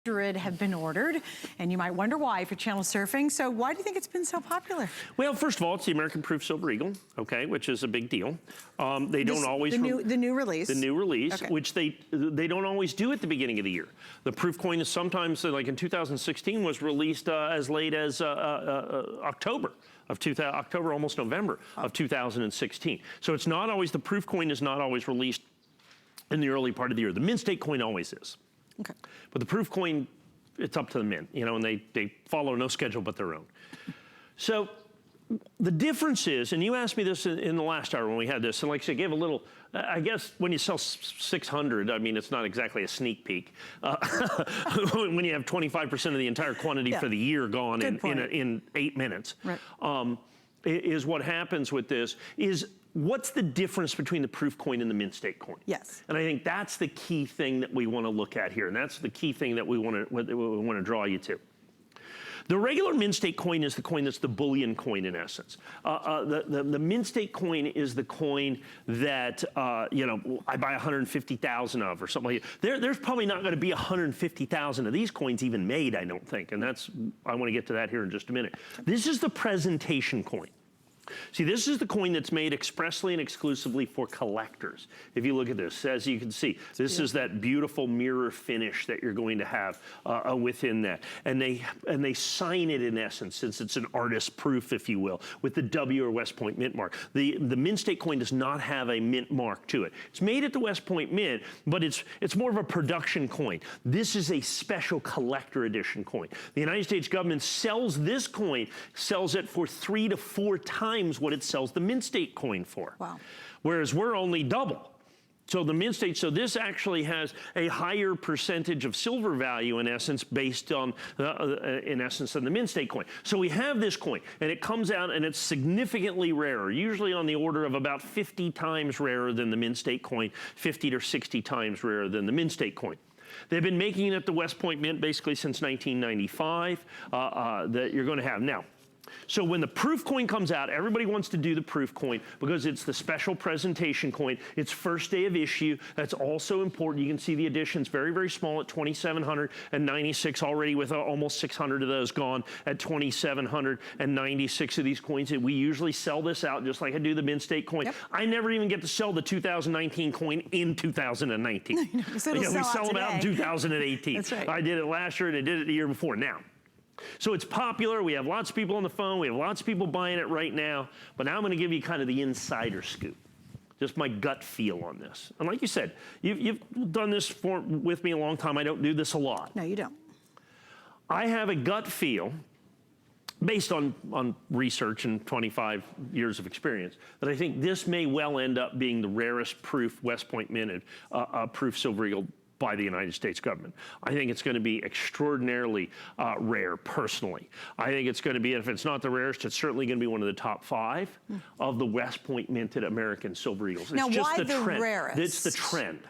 have been ordered, and you might wonder why if you're channel surfing. So why do you think it's been so popular? Well, first of all, it's the American Proof Silver Eagle, okay, which is a big deal. They don't always... The new release. The new release, okay. Which they don't always do at the beginning of the year. The proof coin is sometimes, like in 2016, was released as late as October, almost November of 2016. So it's not always, the proof coin is not always released in the early part of the year. The mint state coin always is. Okay. But the proof coin, it's up to the mint, you know, and they follow no schedule but their own. So the difference is, and you asked me this in the last hour when we had this, and like I said, I gave a little, I guess when you sell 600, I mean, it's not exactly a sneak peek. When you have 25% of the entire quantity for the year gone in 8 minutes. Right. Is what happens with this is, what's the difference between the proof coin and the mint state coin? Yes. And I think that's the key thing that we want to look at here, and that's the key thing that we want to draw you to. The regular mint state coin is the coin that's the bullion coin in essence. The mint state coin is the coin that, you know, I buy 150,000 of or something like that. There's probably not going to be 150,000 of these coins even made, I don't think. And that's, I want to get to that here in just a minute. This is the presentation coin. See, this is the coin that's made expressly and exclusively for collectors. If you look at this, as you can see, this is that beautiful mirror finish that you're going to have within that. And they sign it in essence, since it's an artist proof, if you will, with the W or West Point Mint mark. The mint state coin does not have a mint mark to it. It's made at the West Point Mint, but it's more of a production coin. This is a special collector edition coin. The United States government sells this coin, sells it for 3 to 4 times what it sells the mint state coin for. Wow. Whereas we're only double. So the mint state, so this actually has a higher percentage of silver value in essence based on, in essence, than the mint state coin. So we have this coin and it comes out and it's significantly rarer, usually on the order of about 50 times rarer than the mint state coin, 50 or 60 times rarer than the mint state coin. They've been making it at the West Point Mint basically since 1995 that you're going to have. Now, so when the proof coin comes out, everybody wants to do the proof coin because it's the special presentation coin. It's first day of issue. That's also important. You can see the editions very, very small at 2,796 already, with almost 600 of those gone at 2,796 of these coins. And we usually sell this out just like I do the mint state coin. Yep. I never even get to sell the 2019 coin in 2019. No, we sell them out in 2018. That's right. I did it last year and I did it the year before. Now, so it's popular, we have lots of people on the phone, we have lots of people buying it right now, but now I'm going to give you kind of the insider scoop, just my gut feel on this. And like you said, you've done this with me a long time. I don't do this a lot. No, you don't. I have a gut feel, based on research and 25 years of experience, that I think this may well end up being the rarest proof West Point minted proof Silver Eagle by the United States government. I think it's going to be extraordinarily rare, personally. I think it's going to be, if it's not the rarest, it's certainly going to be one of the top 5 of the West Point minted American Silver Eagles. Now, it's just why the trend. Rarest? It's the trend.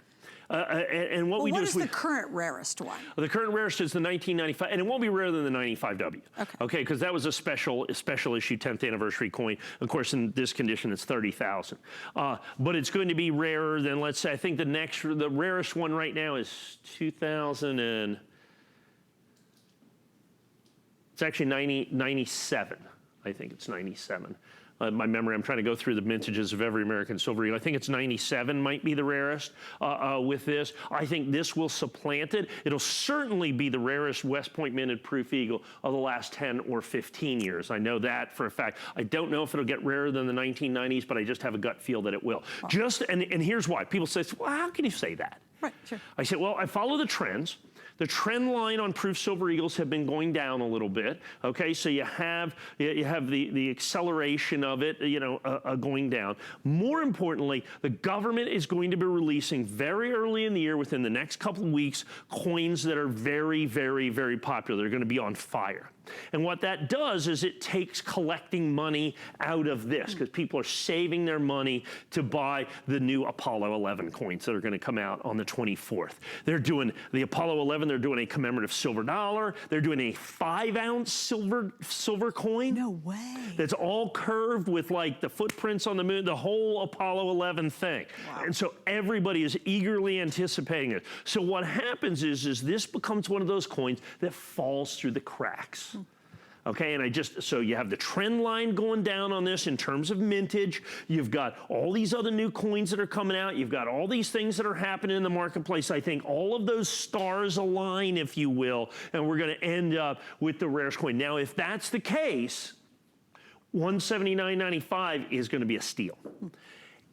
And what we do is what is the current rarest one? The current rarest is the 1995, and it won't be rarer than the 95W. Okay, because that was a special issue 10th anniversary coin. Of course, in this condition, it's 30,000. But it's going to be rarer than, let's say, I think the rarest one right now is 2000 and it's actually 97. I think it's 97. My memory, I'm trying to go through the mintages of every American Silver Eagle. I think it's 97 might be the rarest with this. I think this will supplant it. It'll certainly be the rarest West Point minted proof eagle of the last 10 or 15 years. I know that for a fact. I don't know if it'll get rarer than the 1990s, but I just have a gut feel that it will. Wow. And here's why. People say, well, how can you say that? Right, sure. I said, well, I follow the trends. The trend line on proof Silver Eagles have been going down a little bit. Okay, so you have the acceleration of it, you know, going down. More importantly, the government is going to be releasing very early in the year, within the next couple of weeks, coins that are very, very, very popular. They're going to be on fire. And what that does is it takes collecting money out of this, because people are saving their money to buy the new Apollo 11 coins that are going to come out on the 24th. They're doing the Apollo 11, they're doing a commemorative silver dollar, they're doing a 5-ounce silver coin. No way. That's all curved with like the footprints on the moon, the whole Apollo 11 thing. Wow. And so everybody is eagerly anticipating it. So what happens is this becomes one of those coins that falls through the cracks. Okay, and so you have the trend line going down on this in terms of mintage. You've got all these other new coins that are coming out. You've got all these things that are happening in the marketplace. I think all of those stars align, if you will, and we're going to end up with the rarest coin. Now, if that's the case, $179.95 is going to be a steal.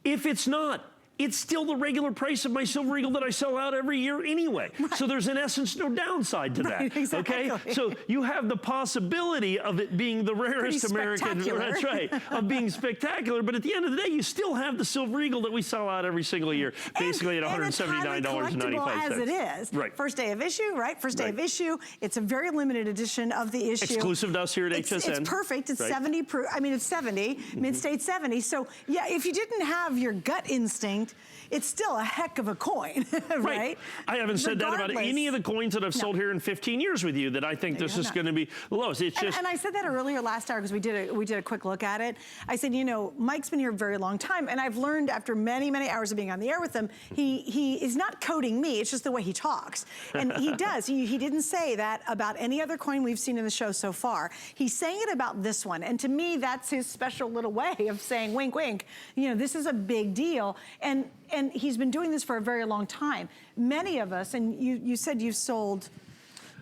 If it's not, it's still the regular price of my silver eagle that I sell out every year anyway. Right. So there's in essence no downside to that. Exactly. Okay? So you have the possibility of it being the rarest American, that's right, of being spectacular, but at the end of the day, you still have the silver eagle that we sell out every single year, basically at $179.95. As it is. Right. First day of issue, right? First day of issue. It's a very limited edition of the issue. Exclusive to us here at HSN. It's perfect. It's 70 proof. I mean, it's 70, mid-state 70. So yeah, if you didn't have your gut instinct, it's still a heck of a coin, right? I haven't said that about any of the coins that I've sold here in 15 years with you, that I think this is going to be the lowest. It's just, and I said that earlier last hour because we did a quick look at it. I said, you know, Mike's been here a very long time, and I've learned after many, many hours of being on the air with him, he is not coding me. It's just the way he talks, and he does. He didn't say that about any other coin we've seen in the show so far. He's saying it about this one, and to me, that's his special little way of saying, wink, wink. You know, this is a big deal, and he's been doing this for a very long time. Many of us, and you said you've sold,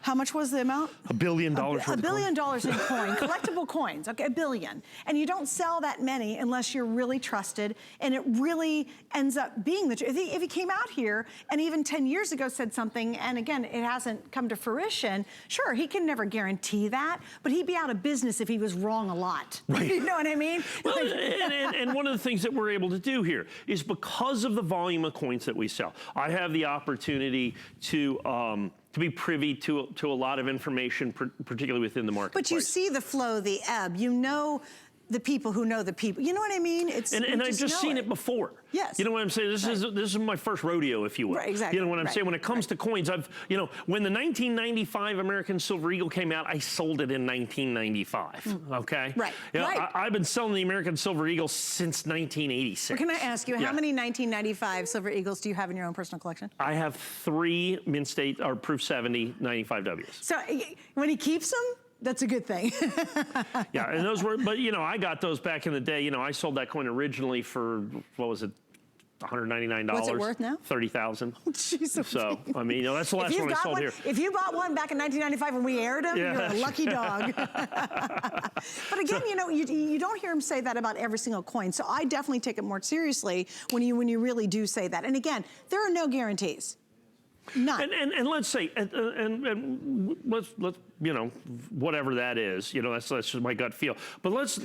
how much was the amount? $1 billion. $1 billion in coin, collectible coins, okay, $1 billion. And you don't sell that many unless you're really trusted, and it really ends up being the truth. If he came out here and even 10 years ago said something, and again, it hasn't come to fruition, sure, he can never guarantee that, but he'd be out of business if he was wrong a lot. Right. You know what I mean? Well, and one of the things that we're able to do here is because of the volume of coins that we sell, I have the opportunity to be privy to a lot of information, particularly within the marketplace. But you see the flow, the ebb. You know the people who know the people. You know what I mean? And I've just seen it before. Yes. You know what I'm saying? This is my first rodeo, if you will. Right, exactly. You know what I'm saying? When it comes to coins, when the 1995 American Silver Eagle came out, I sold it in 1995. Okay. Right. You know, I've been selling the American Silver Eagle since 1986. Well, can I ask you, how many 1995 Silver Eagles do you have in your own personal collection? I have 3 Mint State or Proof 70 95Ws. So when he keeps them, that's a good thing. Yeah, and those were, but I got those back in the day. I sold that coin originally for, what was it, $199. What's it worth now? $30,000. Oh, jeez, so, I mean, that's the last one I sold here. If you bought one back in 1995 when we aired them, you're a lucky dog. But again, you don't hear him say that about every single coin. So I definitely take it more seriously when you really do say that. And again, there are no guarantees. None. And let's say, and let's whatever that is, that's just my gut feel. But let's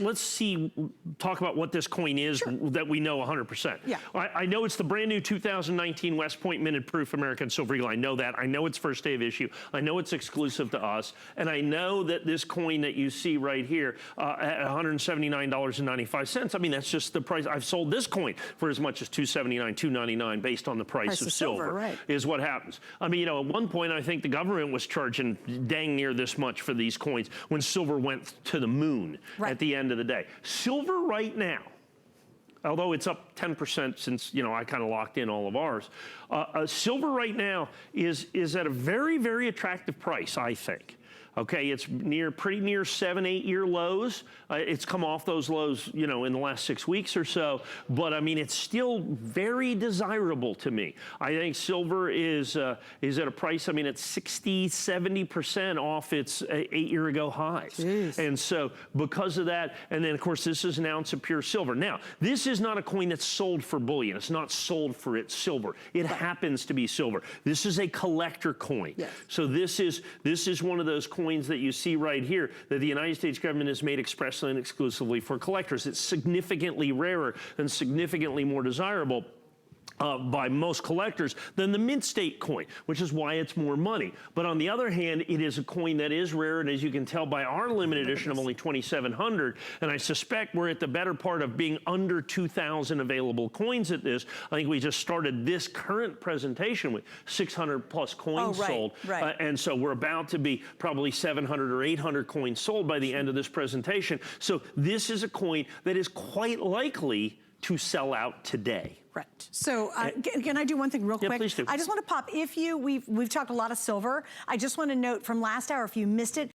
talk about what this coin is that we know 100%. Yeah. I know it's the brand new 2019 West Point Minted Proof American Silver Eagle. I know that. I know it's first day of issue. I know it's exclusive to us. And I know that this coin that you see right here at $179.95, I mean, that's just the price. I've sold this coin for as much as $279, $299 based on the price of silver, right. Is what happens. I mean, at one point, I think the government was charging dang near this much for these coins when silver went to the moon at the end of the day. Silver right now, although it's up 10% since, I kind of locked in all of ours, silver right now is at a very, very attractive price, I think. Okay, it's pretty near 7-8 year lows. It's come off those lows, in the last 6 weeks or so. But I mean, it's still very desirable to me. I think silver is at a price. I mean, it's 60-70% off its 8 year ago highs. Jeez. And so because of that, and then of course this is an ounce of pure silver. Now, this is not a coin that's sold for bullion. It's not sold for its silver. It happens to be silver. This is a collector coin. Yes. So this is one of those coins that you see right here that the United States government has made expressly and exclusively for collectors. It's significantly rarer and significantly more desirable. by most collectors than the mint state coin, which is why it's more money. But on the other hand, it is a coin that is rare, and as you can tell by our limited edition of only 2,700, and I suspect we're at the better part of being under 2,000 available coins at this. I think we just started this current presentation with 600 plus coins sold. Right. And so we're about to be probably 700 or 800 coins sold by the end of this presentation. So this is a coin that is quite likely to sell out today. Right. So can I do one thing real quick? Yeah, please do. I just want to pop, we've talked a lot of silver. I just want to note from last hour, if you missed it,